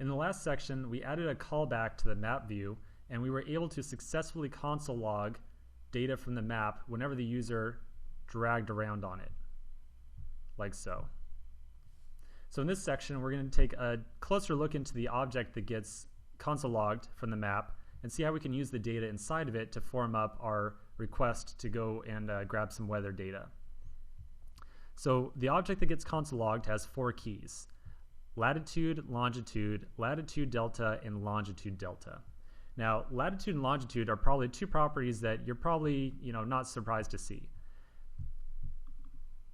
In the last section, we added a callback to the map view, and we were able to successfully console log data from the map whenever the user dragged around on it, like so. So in this section, we're going to take a closer look into the object that gets console logged from the map and see how we can use the data inside of it to form up our request to go and grab some weather data. So the object that gets console logged has 4 keys: latitude, longitude, latitude delta, and longitude delta. Now, latitude and longitude are probably 2 properties that you're probably not surprised to see.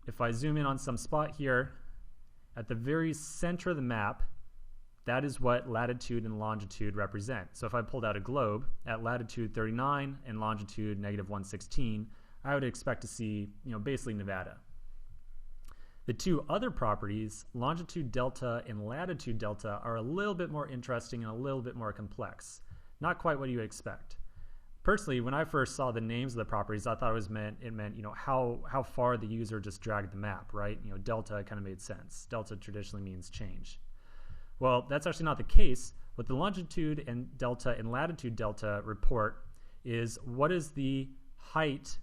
If I zoom in on some spot here, at the very center of the map, that is what latitude and longitude represent. So if I pulled out a globe at latitude 39 and longitude -116, I would expect to see basically Nevada. The 2 other properties, longitude delta and latitude delta, are a little bit more interesting and a little bit more complex. Not quite what you would expect. Personally, when I first saw the names of the properties, I thought it meant how far the user just dragged the map, right? Delta kind of made sense. Delta traditionally means change. Well, that's actually not the case. What the longitude and delta and latitude delta report is what is the height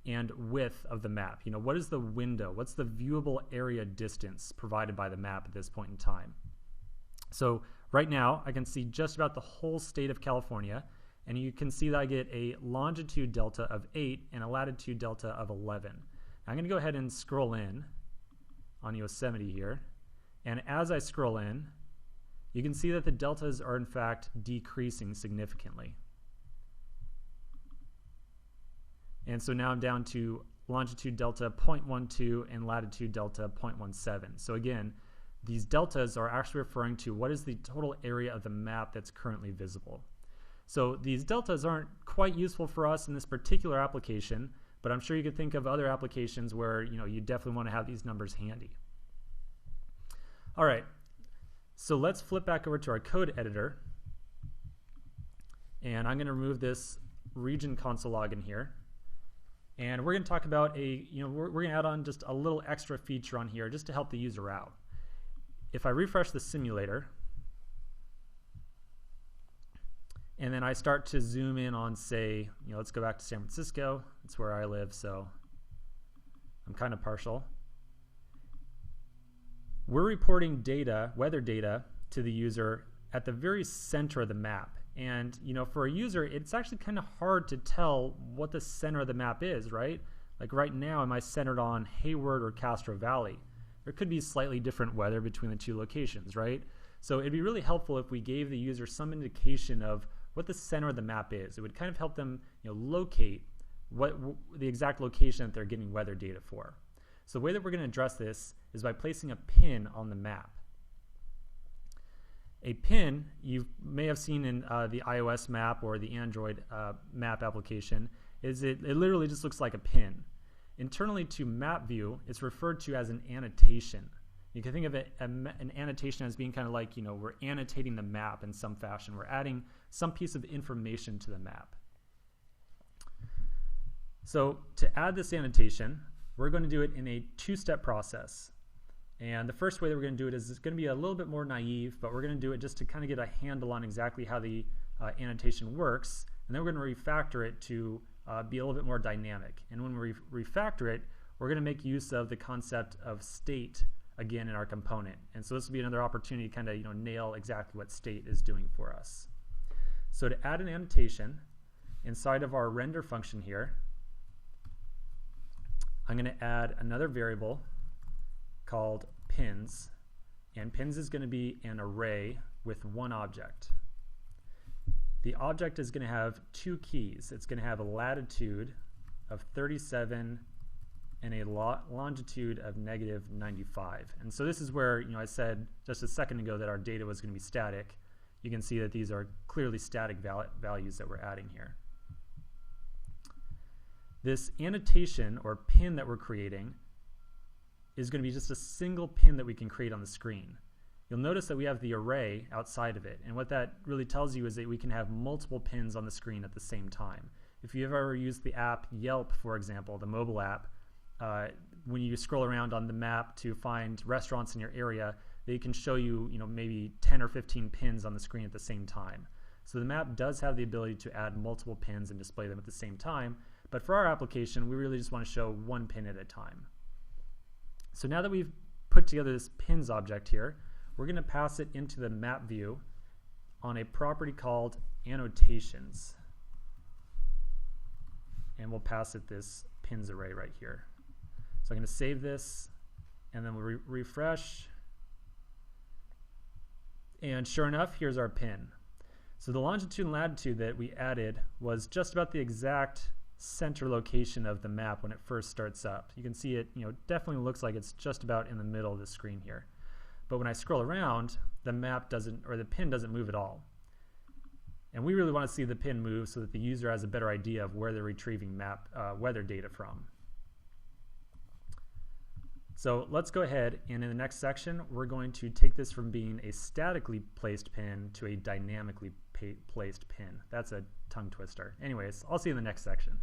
and width of the map. What is the window? What's the viewable area distance provided by the map at this point in time? So right now, I can see just about the whole state of California, and you can see that I get a longitude delta of 8 and a latitude delta of 11. I'm going to go ahead and scroll in on Yosemite here, and as I scroll in, you can see that the deltas are in fact decreasing significantly. And so now I'm down to longitude delta 0.12 and latitude delta 0.17. So again, these deltas are actually referring to what is the total area of the map that's currently visible. So these deltas aren't quite useful for us in this particular application, but I'm sure you could think of other applications where you definitely want to have these numbers handy. All right, so let's flip back over to our code editor, and I'm going to remove this region console log in here. And we're going to talk about we're going to add on just a little extra feature on here just to help the user out. If I refresh the simulator, and then I start to zoom in on, say, let's go back to San Francisco. That's where I live, so I'm kind of partial. We're reporting data, weather data, to the user at the very center of the map. And for a user, it's actually kind of hard to tell what the center of the map is, right? Like right now, am I centered on Hayward or Castro Valley? There could be slightly different weather between the 2 locations, right? So it'd be really helpful if we gave the user some indication of what the center of the map is. It would kind of help them locate what the exact location that they're getting weather data for. So the way that we're going to address this is by placing a pin on the map. A pin, you may have seen in the iOS map or the Android map application, is it literally just looks like a pin. Internally to MapView, it's referred to as an annotation. You can think of it, an annotation as being kind of like, we're annotating the map in some fashion. We're adding some piece of information to the map. So to add this annotation, we're going to do it in a 2-step process. And the first way that we're going to do it is it's going to be a little bit more naive, but we're going to do it just to kind of get a handle on exactly how the annotation works. And then we're going to refactor it to be a little bit more dynamic. And when we refactor it, we're going to make use of the concept of state again in our component. And so this will be another opportunity to kind of nail exactly what state is doing for us. So to add an annotation inside of our render function here, I'm going to add another variable called pins, and pins is going to be an array with 1 object. The object is going to have 2 keys. It's going to have a latitude of 37 and a longitude of -95. And so this is where I said just a second ago that our data was going to be static. You can see that these are clearly static values that we're adding here. This annotation or pin that we're creating is going to be just a single pin that we can create on the screen. You'll notice that we have the array outside of it, and what that really tells you is that we can have multiple pins on the screen at the same time. If you've ever used the app Yelp, for example, the mobile app, when you scroll around on the map to find restaurants in your area, they can show you, maybe 10 or 15 pins on the screen at the same time. So the map does have the ability to add multiple pins and display them at the same time, but for our application, we really just want to show one pin at a time. So now that we've put together this pins object here, we're going to pass it into the map view on a property called annotations. And we'll pass it this pins array right here. So I'm going to save this, and then we'll refresh. And sure enough, here's our pin. So the longitude and latitude that we added was just about the exact center location of the map when it first starts up. You can see it, definitely looks like it's just about in the middle of the screen here. But when I scroll around, the map doesn't, or the pin doesn't move at all. And we really want to see the pin move so that the user has a better idea of where they're retrieving map weather data from. So let's go ahead, and in the next section, we're going to take this from being a statically placed pin to a dynamically placed pin. That's a tongue twister. Anyways, I'll see you in the next section.